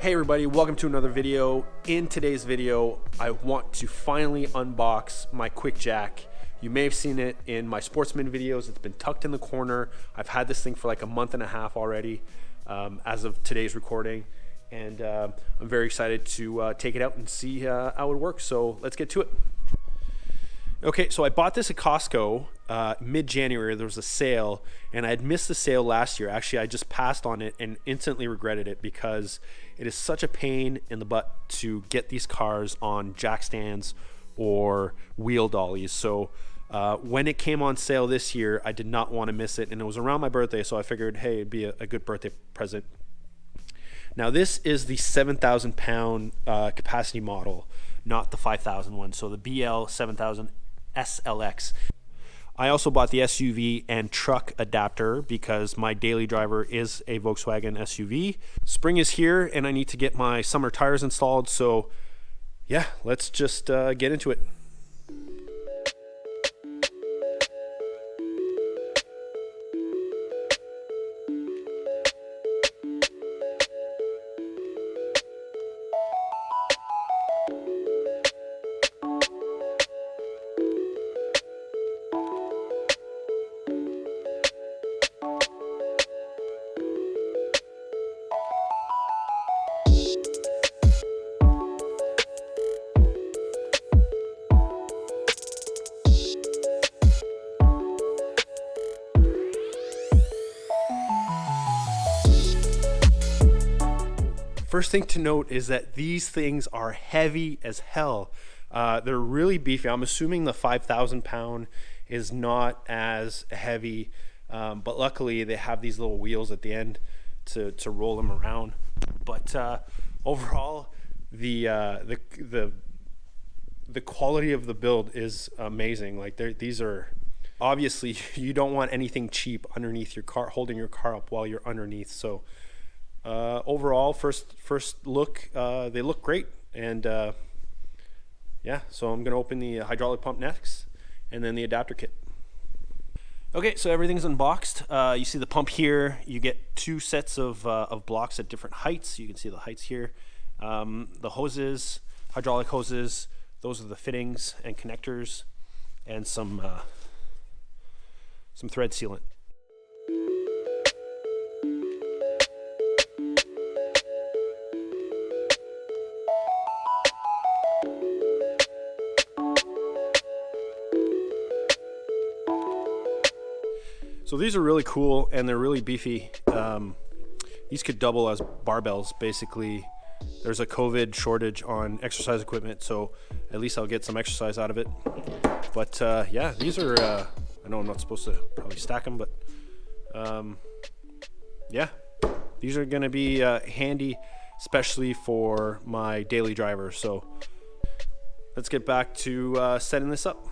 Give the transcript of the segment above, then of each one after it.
Hey everybody, welcome to another video. In today's video, I want to finally unbox my QuickJack. You may have seen it in my Sportsman videos. It's been tucked in the corner. I've had this thing for like a month and a half already as of today's recording. And I'm very excited to take it out and see how it works. So let's get to it. Okay, so I bought this at Costco mid-January. There was a sale, and I had missed the sale last year. Actually, I just passed on it and instantly regretted it because it is such a pain in the butt to get these cars on jack stands or wheel dollies. So when it came on sale this year, I did not want to miss it, and it was around my birthday, so I figured, hey, it'd be a good birthday present. Now, this is the 7,000 pound capacity model, not the 5,000 one, so the BL-7000SLX. I also bought the SUV and truck adapter because my daily driver is a Volkswagen SUV. Spring is here and I need to get my summer tires installed, so yeah, let's just get into it. First thing to note is that these things are heavy as hell. They're really beefy. I'm assuming the 5,000 pound is not as heavy, but luckily they have these little wheels at the end to roll them around. But overall, the quality of the build is amazing. Like these are obviously, you don't want anything cheap underneath your car, holding your car up while you're underneath. So overall, first look, they look great. And yeah, so I'm gonna open the hydraulic pump next and then the adapter kit. Okay, so everything's unboxed. You see the pump here. You get two sets of blocks at different heights. You can see the heights here. The hoses, hydraulic hoses, those are the fittings and connectors, and some thread sealant. So these are really cool and they're really beefy. These could double as barbells, basically. There's a COVID shortage on exercise equipment, so at least I'll get some exercise out of it. But yeah, these are, I know I'm not supposed to probably stack them, but yeah, these are gonna be handy, especially for my daily driver. So let's get back to setting this up.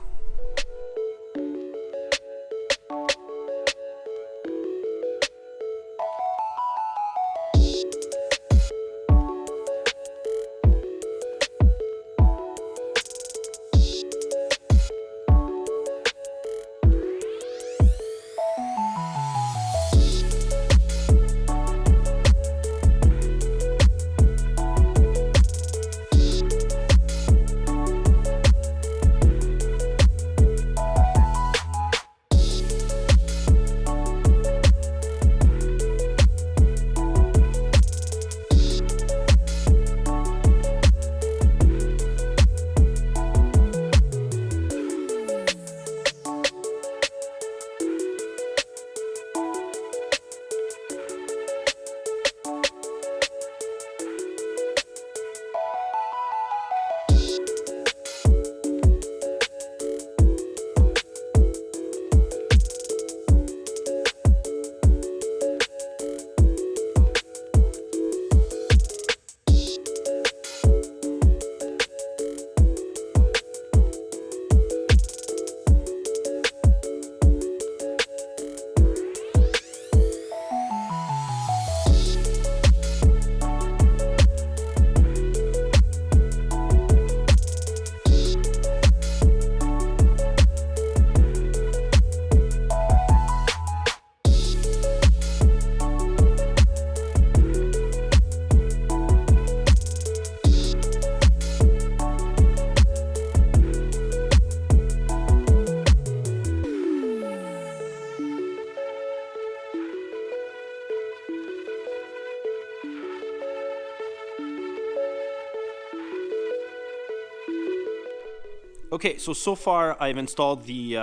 Okay, so far I've installed the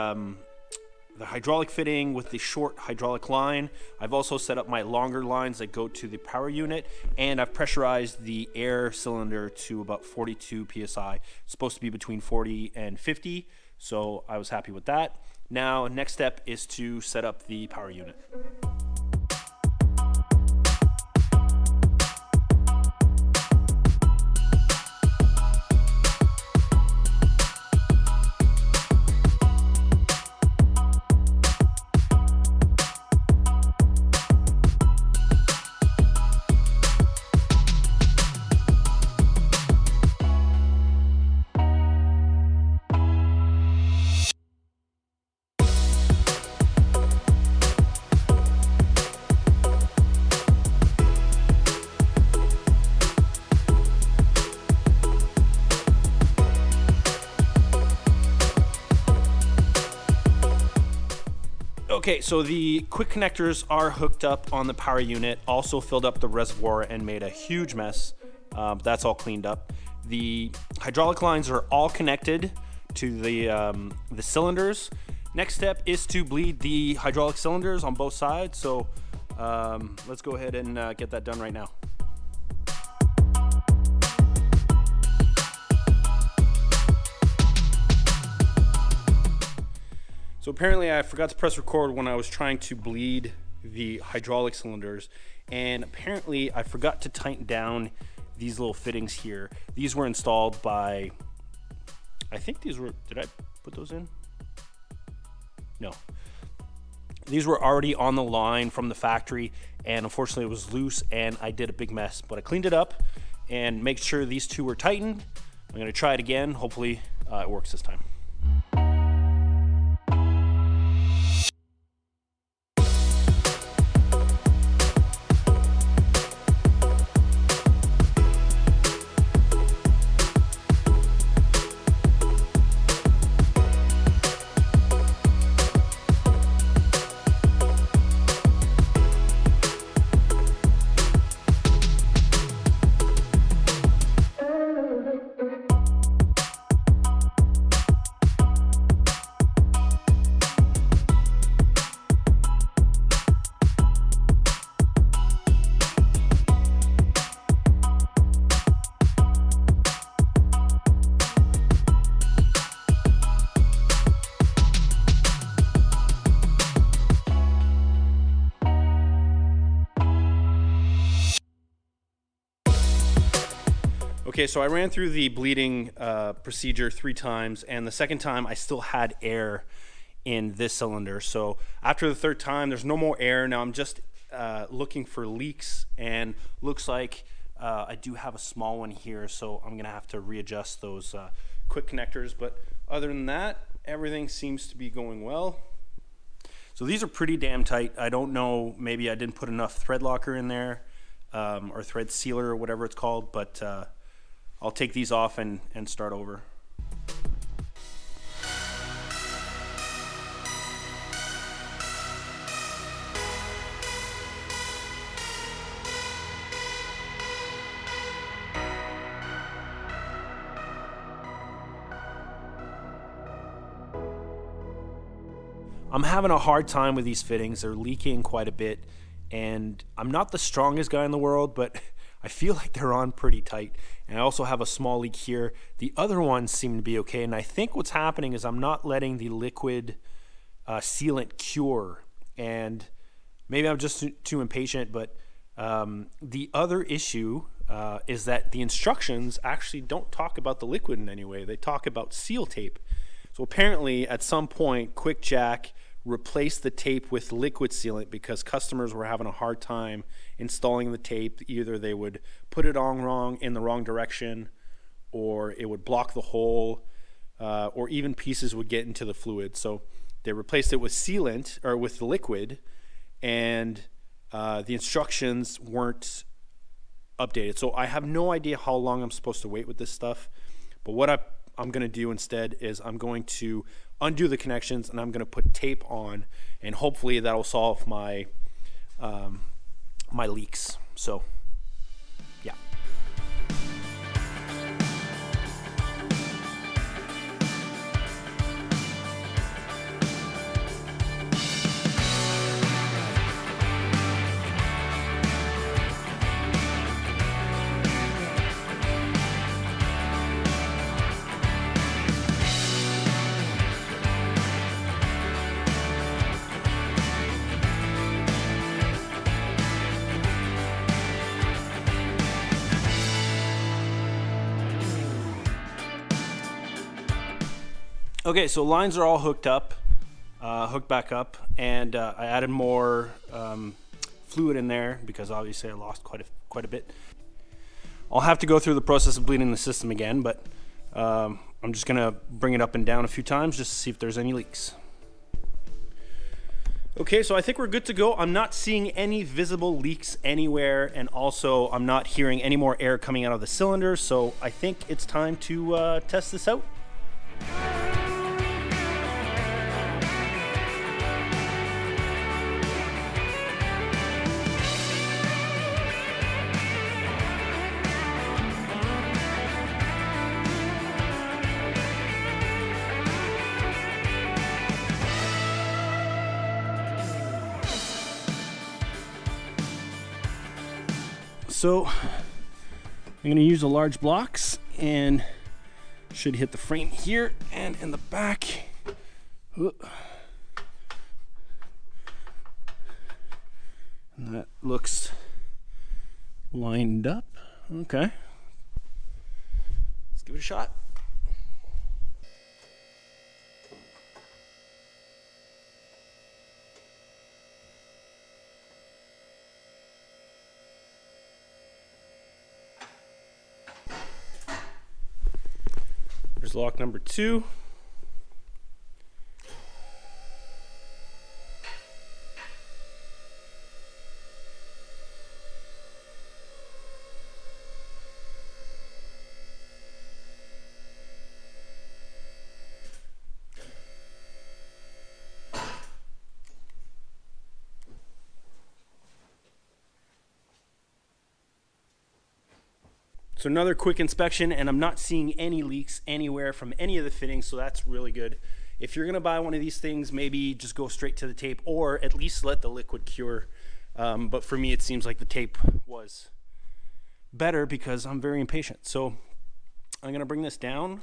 hydraulic fitting with the short hydraulic line. I've also set up my longer lines that go to the power unit, and I've pressurized the air cylinder to about 42 psi. It's supposed to be between 40 and 50, so I was happy with that. Now, next step is to set up the power unit. Okay, so the quick connectors are hooked up on the power unit, also filled up the reservoir and made a huge mess. That's all cleaned up. The hydraulic lines are all connected to the cylinders. Next step is to bleed the hydraulic cylinders on both sides. So let's go ahead and get that done right now. So apparently I forgot to press record when I was trying to bleed the hydraulic cylinders, and apparently I forgot to tighten down these little fittings here. These were installed by, I think these were, did I put those in? No. These were already on the line from the factory, and unfortunately it was loose and I did a big mess, but I cleaned it up and make sure these two were tightened. I'm gonna try it again. Hopefully it works this time. Okay, so I ran through the bleeding procedure 3 times, and the second time I still had air in this cylinder. So after the 3rd time, there's no more air. Now I'm just looking for leaks, and looks like I do have a small one here, so I'm gonna have to readjust those quick connectors. But other than that, everything seems to be going well. So these are pretty damn tight. I don't know, maybe I didn't put enough thread locker in there, or thread sealer or whatever it's called, but I'll take these off and start over. I'm having a hard time with these fittings. They're leaking quite a bit, and I'm not the strongest guy in the world, but I feel like they're on pretty tight. And I also have a small leak here. The other ones seem to be okay, and I think what's happening is I'm not letting the liquid sealant cure, and maybe I'm just too impatient, but the other issue is that the instructions actually don't talk about the liquid in any way. They talk about seal tape. So apparently at some point QuickJack replaced the tape with liquid sealant because customers were having a hard time installing the tape. Either they would put it on wrong in the wrong direction, or it would block the hole, or even pieces would get into the fluid. So they replaced it with sealant, or with the liquid, and the instructions weren't updated. So I have no idea how long I'm supposed to wait with this stuff, but what I'm going to do instead is I'm going to undo the connections, and I'm going to put tape on, and hopefully that will solve my my leaks. So yeah. Okay, so lines are all hooked back up, and I added more fluid in there because obviously I lost quite a bit. I'll have to go through the process of bleeding the system again, but I'm just gonna bring it up and down a few times just to see if there's any leaks. Okay, so I think we're good to go. I'm not seeing any visible leaks anywhere, and also I'm not hearing any more air coming out of the cylinder, so I think it's time to test this out. So I'm going to use a large blocks and should hit the frame here and in the back. And that looks lined up. Okay. Let's give it a shot. There's lock number 2. So another quick inspection, and I'm not seeing any leaks anywhere from any of the fittings, so that's really good. If you're gonna buy one of these things, maybe just go straight to the tape, or at least let the liquid cure. But for me, it seems like the tape was better because I'm very impatient. So I'm gonna bring this down.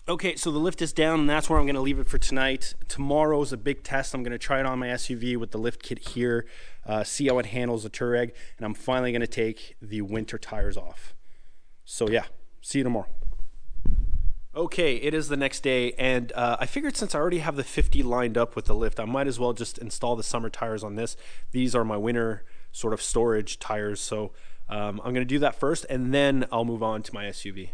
Okay, so the lift is down, and that's where I'm going to leave it for tonight. Tomorrow's a big test. I'm going to try it on my SUV with the lift kit here, see how it handles the Touareg, and I'm finally going to take the winter tires off. So yeah, see you tomorrow. Okay, it is the next day, and I figured since I already have the 50 lined up with the lift, I might as well just install the summer tires on this. These are my winter sort of storage tires, so I'm going to do that first, and then I'll move on to my SUV.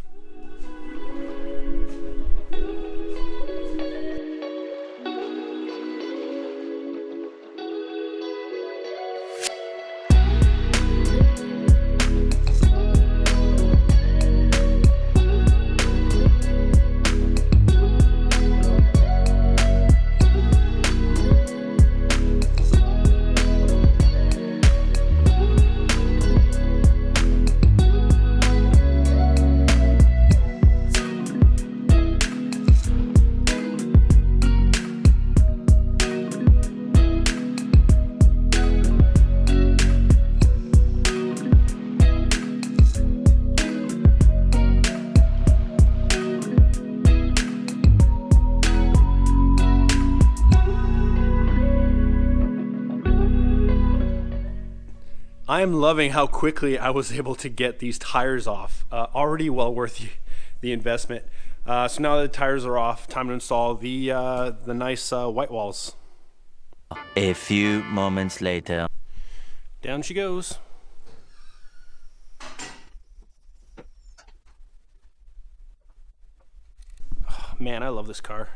I am loving how quickly I was able to get these tires off. Already well worth the investment. So now that the tires are off, time to install the nice white walls. A few moments later. Down she goes. Oh, man, I love this car.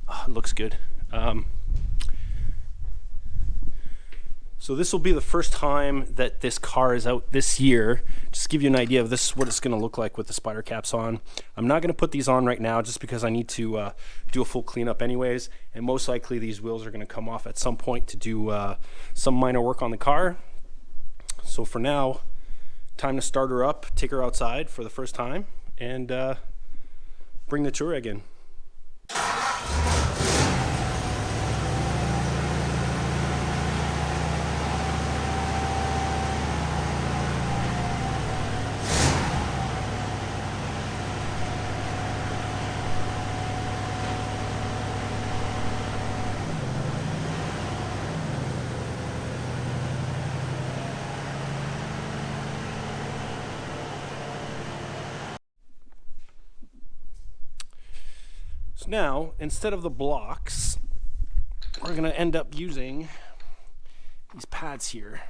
Oh, it looks good. So this will be the first time that this car is out this year. Just to give you an idea of this, what it's going to look like with the spider caps on. I'm not going to put these on right now just because I need to do a full cleanup anyways. And most likely these wheels are going to come off at some point to do some minor work on the car. So for now, time to start her up, take her outside for the first time, and bring the Touareg in. So now, instead of the blocks, we're gonna end up using these pads here.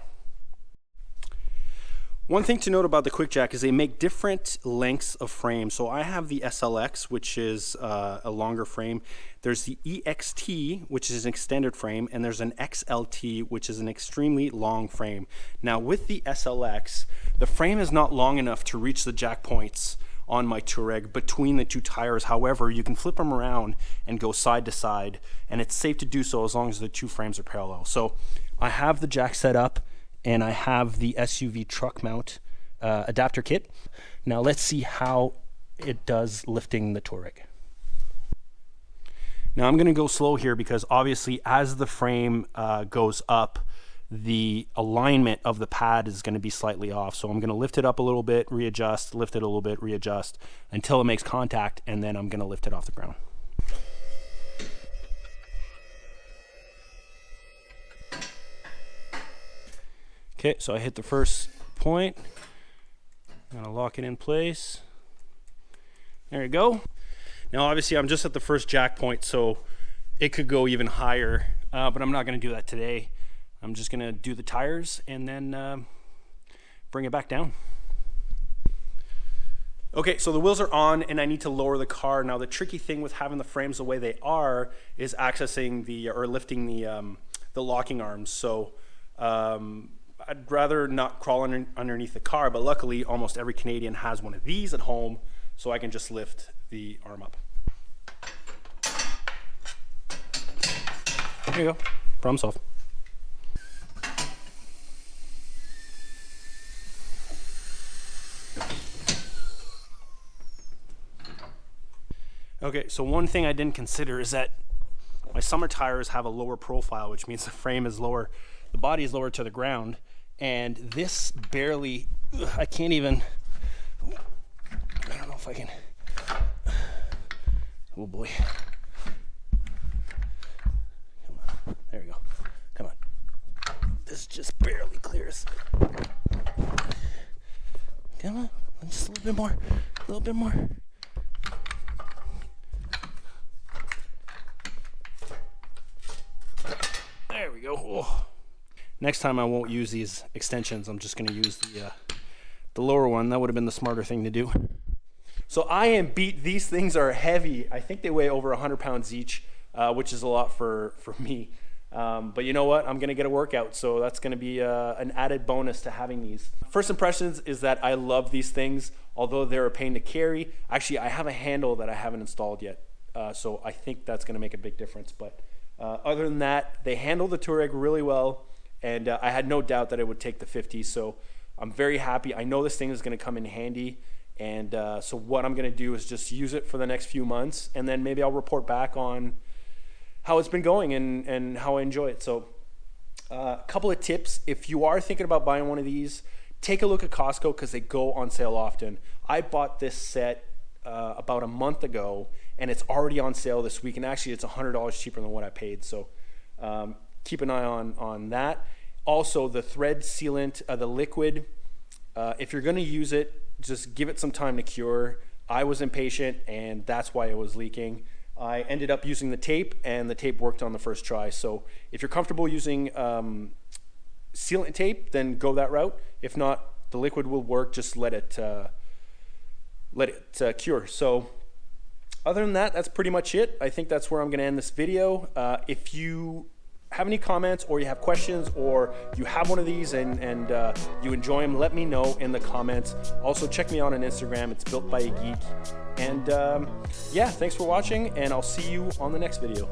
One thing to note about the QuickJack is they make different lengths of frame. So I have the SLX, which is a longer frame. There's the EXT, which is an extended frame, and there's an XLT, which is an extremely long frame. Now with the SLX, the frame is not long enough to reach the jack points on my Touareg between the two tires. However, you can flip them around and go side to side, and it's safe to do so as long as the two frames are parallel. So I have the jack set up, and I have the SUV truck mount adapter kit. Now let's see how it does lifting the Touareg. Now I'm gonna go slow here because obviously as the frame goes up, the alignment of the pad is gonna be slightly off. So I'm gonna lift it up a little bit, readjust, lift it a little bit, readjust, until it makes contact, and then I'm gonna lift it off the ground. Okay, so I hit the first point. I'm gonna lock it in place. There you go. Now obviously I'm just at the first jack point, so it could go even higher, but I'm not gonna do that today. I'm just gonna do the tires and then bring it back down. Okay, so the wheels are on and I need to lower the car. Now the tricky thing with having the frames the way they are is accessing the, or lifting the locking arms. So I'd rather not crawl underneath the car, but luckily almost every Canadian has one of these at home, so I can just lift the arm up. There you go, problem solved. Okay, so one thing I didn't consider is that my summer tires have a lower profile, which means the frame is lower, the body is lower to the ground, and this barely, I can't even, I don't know if I can, oh boy. Come on, there we go, come on. This just barely clears. Come on, just a little bit more, a little bit more. There we go. Oh. Next time I won't use these extensions. I'm just going to use the lower one. That would have been the smarter thing to do. So I am beat. These things are heavy. I think they weigh over 100 pounds each, which is a lot for me. But you know what? I'm going to get a workout, so that's going to be an added bonus to having these. First impressions is that I love these things, although they're a pain to carry. Actually, I have a handle that I haven't installed yet, so I think that's going to make a big difference. But other than that, they handle the Touareg really well, and I had no doubt that it would take the 50, so I'm very happy. I know this thing is going to come in handy, and so what I'm going to do is just use it for the next few months, and then maybe I'll report back on how it's been going and how I enjoy it. So a couple of tips. If you are thinking about buying one of these, take a look at Costco because they go on sale often. I bought this set about a month ago, and it's already on sale this week, and actually it's $100 cheaper than what I paid. So keep an eye on that. Also, the thread sealant, the liquid, if you're going to use it, just give it some time to cure. I was impatient, and that's why it was leaking. I ended up using the tape, and the tape worked on the first try. So if you're comfortable using sealant tape, then go that route. If not, the liquid will work. Just let it cure. So other than that, that's pretty much it. I think that's where I'm going to end this video. If you have any comments or you have questions or you have one of these and you enjoy them, let me know in the comments. Also, check me out on Instagram. It's Built by a Geek. And yeah, thanks for watching, and I'll see you on the next video.